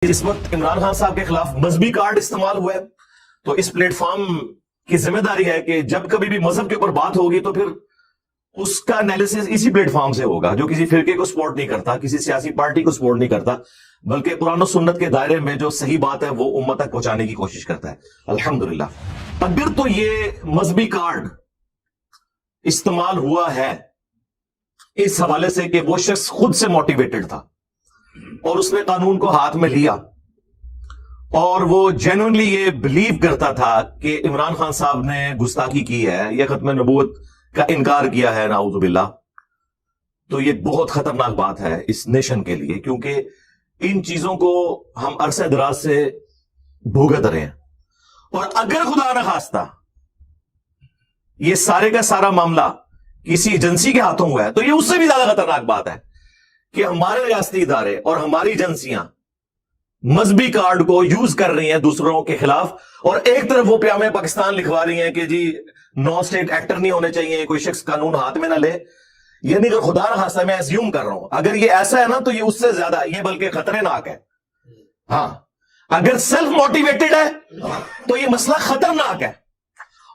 اس وقت عمران خان صاحب کے خلاف مذہبی کارڈ استعمال ہوا ہے، تو اس پلیٹ فارم کی ذمہ داری ہے کہ جب کبھی بھی مذہب کے اوپر بات ہوگی تو پھر اس کا انالیسس اسی پلیٹ فارم سے ہوگا، جو کسی فرقے کو سپورٹ نہیں کرتا، کسی سیاسی پارٹی کو سپورٹ نہیں کرتا، بلکہ قرآن و سنت کے دائرے میں جو صحیح بات ہے وہ امت تک پہنچانے کی کوشش کرتا ہے۔ الحمدللہ اگر تو یہ مذہبی کارڈ استعمال ہوا ہے اس حوالے سے کہ وہ شخص خود سے موٹیویٹڈ تھا اور اس نے قانون کو ہاتھ میں لیا اور وہ جینوئنلی یہ بلیو کرتا تھا کہ عمران خان صاحب نے گستاخی کی ہے یا ختم نبوت کا انکار کیا ہے، نعوذ باللہ، تو یہ بہت خطرناک بات ہے اس نیشن کے لیے، کیونکہ ان چیزوں کو ہم عرصہ دراز سے بھوگت رہے ہیں۔ اور اگر خدا نہ خواستہ یہ سارے کا سارا معاملہ کسی ایجنسی کے ہاتھوں ہوا ہے تو یہ اس سے بھی زیادہ خطرناک بات ہے کہ ہمارے ریاستی ادارے اور ہماری ایجنسیاں مذہبی کارڈ کو یوز کر رہی ہیں دوسروں کے خلاف، اور ایک طرف وہ پیام پاکستان لکھوا رہی ہیں کہ جی نو سٹیٹ ایکٹر نہیں ہونے چاہیے، کوئی شخص قانون ہاتھ میں نہ لے۔ یعنی اگر خدا نہ خواستہ، میں ایزیوم کر رہا ہوں، اگر یہ ایسا ہے نا تو یہ اس سے زیادہ، یہ بلکہ خطرے ناک ہے۔ ہاں اگر سیلف موٹیویٹڈ ہے تو یہ مسئلہ خطرناک ہے،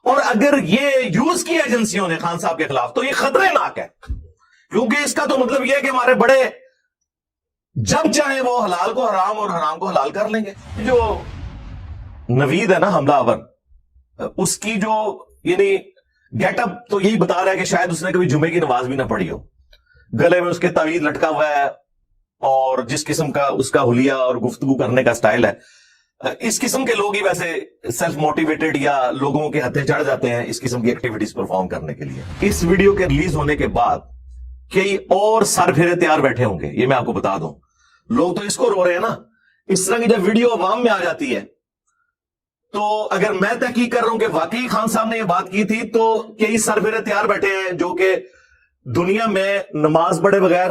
اور اگر یہ یوز کیا ایجنسیوں نے خان صاحب کے خلاف تو یہ خطرے ناک ہے، کیونکہ اس کا تو مطلب یہ ہے کہ ہمارے بڑے جب چاہیں وہ حلال کو حرام اور حرام کو حلال کر لیں گے۔ جو نوید ہے نا حملہ آور، اس کی جو یعنی گیٹ اپ تو یہی بتا رہا ہے کہ شاید اس نے کبھی جمعے کی نماز بھی نہ پڑھی ہو، گلے میں اس کے تعویذ لٹکا ہوا ہے، اور جس قسم کا اس کا حلیہ اور گفتگو کرنے کا سٹائل ہے، اس قسم کے لوگ ہی ویسے سیلف موٹیویٹڈ یا لوگوں کے ہتھے چڑھ جاتے ہیں اس قسم کی ایکٹیویٹیز پرفارم کرنے کے لیے۔ اس ویڈیو کے ریلیز ہونے کے بعد کئی اور سر پھیرے تیار بیٹھے ہوں گے، یہ میں آپ کو بتا دوں۔ لوگ تو اس کو رو رہے ہیں نا، اس طرح کی جب ویڈیو عوام میں آ جاتی ہے تو اگر میں تحقیق کر رہا ہوں کہ واقعی خان صاحب نے یہ بات کی تھی تو کئی سر پھیرے تیار بیٹھے ہیں جو کہ دنیا میں نماز پڑھے بغیر،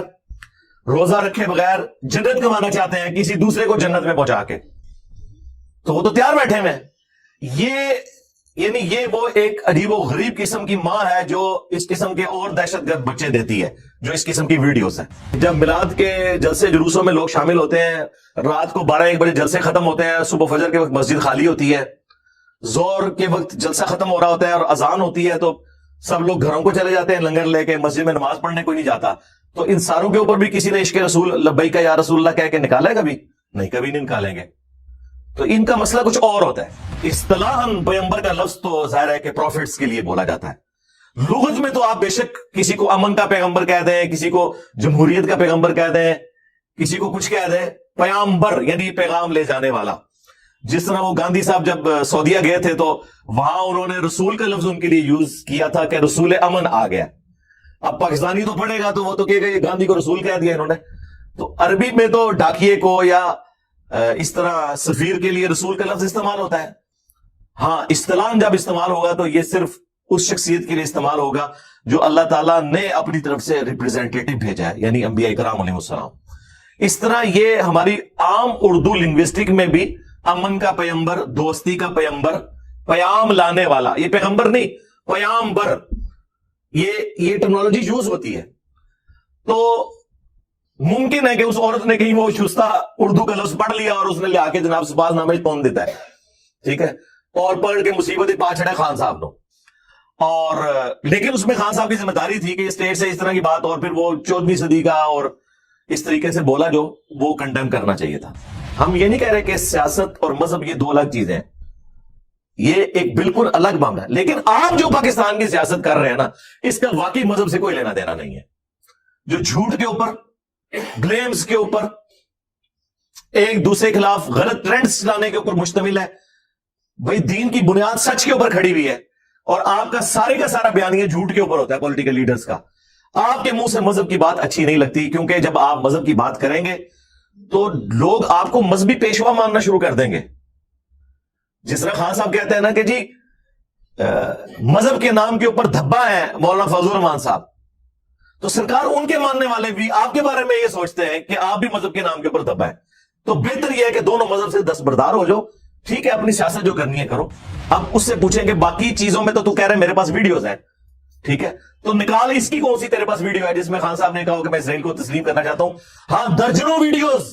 روزہ رکھے بغیر جنت کمانا چاہتے ہیں کسی دوسرے کو جنت میں پہنچا کے، تو وہ تو تیار بیٹھے ہیں۔ یہ وہ ایک عجیب و غریب قسم کی ماں ہے جو اس قسم کے اور دہشت گرد بچے دیتی ہے، جو اس قسم کی ویڈیوز ہیں۔ جب میلاد کے جلسے جلوسوں میں لوگ شامل ہوتے ہیں، رات کو 12-1 بجے جلسے ختم ہوتے ہیں، صبح فجر کے وقت مسجد خالی ہوتی ہے، زور کے وقت جلسہ ختم ہو رہا ہوتا ہے اور اذان ہوتی ہے تو سب لوگ گھروں کو چلے جاتے ہیں لنگر لے کے، مسجد میں نماز پڑھنے کوئی نہیں جاتا، تو ان ساروں کے اوپر بھی کسی نے عشق رسول لبیک یا رسول اللہ کہہ کے نکالا ہے کبھی؟ نہیں، کبھی نہیں نکالیں گے۔ تو ان کا مسئلہ کچھ اور ہوتا ہے۔ اصطلاحاً پیغمبر کا لفظ تو ظاہر ہے کہ پروفٹس کے لیے بولا جاتا ہے، لغت میں تو آپ بے شک کسی کو امن کا پیغمبر کہہ دیں، کسی کو جمہوریت کا پیغمبر کہہ دیں، کسی کو کچھ کہہ دیں، پیغمبر یعنی پیغام لے جانے والا۔ جس طرح وہ گاندھی صاحب جب سعودیہ گئے تھے تو وہاں انہوں نے رسول کا لفظ ان کے لیے یوز کیا تھا کہ رسول امن آ گیا۔ اب پاکستانی تو پڑھے گا تو وہ تو کہے گا یہ گاندھی کو رسول کہہ دیا انہوں نے۔ تو عربی میں تو ڈاکیے کو یا اس طرح سفیر کے لیے رسول کا لفظ استعمال ہوتا ہے۔ ہاں اصطلاح جب استعمال ہوگا تو یہ صرف اس شخصیت کے لیے استعمال ہوگا جو اللہ تعالیٰ نے اپنی طرف سے ریپریزنٹیٹو بھیجا ہے، یعنی انبیاء کرام علیہ السلام۔ اس طرح یہ ہماری عام اردو لنگوسٹک میں بھی امن کا پیغمبر، دوستی کا پیغمبر، پیام لانے والا، یہ پیغمبر نہیں، پیامبر، یہ ٹرمنالوجی یوز ہوتی ہے۔ تو ممکن ہے کہ اس عورت نے کہیں وہ شستہ اردو کا لفظ پڑھ لیا اور اس نے لے آ کے جناب سباز نامے پہنچ دیتا ہے، ٹھیک ہے، اور پڑھ کے مصیبت ہی پا چھڑا خان صاحب نے، اور لیکن اس میں خان صاحب کی ذمہ داری تھی کہ اسٹیٹ سے اس طرح کی بات، اور پھر وہ 14ویں صدی کا اور اس طریقے سے بولا جو وہ کنڈیم کرنا چاہیے تھا۔ ہم یہ نہیں کہہ رہے کہ سیاست اور مذہب یہ دو الگ چیزیں ہیں، یہ ایک بالکل الگ معاملہ ہے، لیکن آپ جو پاکستان کی سیاست کر رہے ہیں نا، اس کا واقعی مذہب سے کوئی لینا دینا نہیں ہے۔ جو جھوٹ کے اوپر، بلیمز کے اوپر، ایک دوسرے کے خلاف غلط ٹرینڈز چلانے کے اوپر مشتمل ہے، بھئی دین کی بنیاد سچ کے اوپر کھڑی ہوئی ہے، اور آپ کا سارا بیانیہ جھوٹ کے اوپر ہوتا ہے پولیٹیکل لیڈرز کا۔ آپ کے منہ سے مذہب کی بات اچھی نہیں لگتی، کیونکہ جب آپ مذہب کی بات کریں گے تو لوگ آپ کو مذہبی پیشوا ماننا شروع کر دیں گے۔ جس طرح خان صاحب کہتے ہیں نا کہ جی مذہب کے نام کے اوپر دھبا ہے مولانا فضل الرحمان صاحب، تو سرکار ان کے ماننے والے بھی آپ کے بارے میں یہ سوچتے ہیں کہ آپ بھی مذہب کے نام کے اوپر دھبا ہے۔ تو بہتر یہ ہے کہ دونوں مذہب سے دستبردار ہو جاؤ، ٹھیک ہے، اپنی سیاست جو کرنی ہے کرو۔ اب اس سے پوچھیں کہ باقی چیزوں میں تو کہہ رہے میرے پاس ویڈیوز ہیں، ٹھیک ہے، تو نکال اس کی کون سی تیرے پاس ویڈیو ہے جس میں خان صاحب نے کہا کہ میں اسرائیل کو تسلیم کرنا چاہتا ہوں؟ ہاں درجنوں ویڈیوز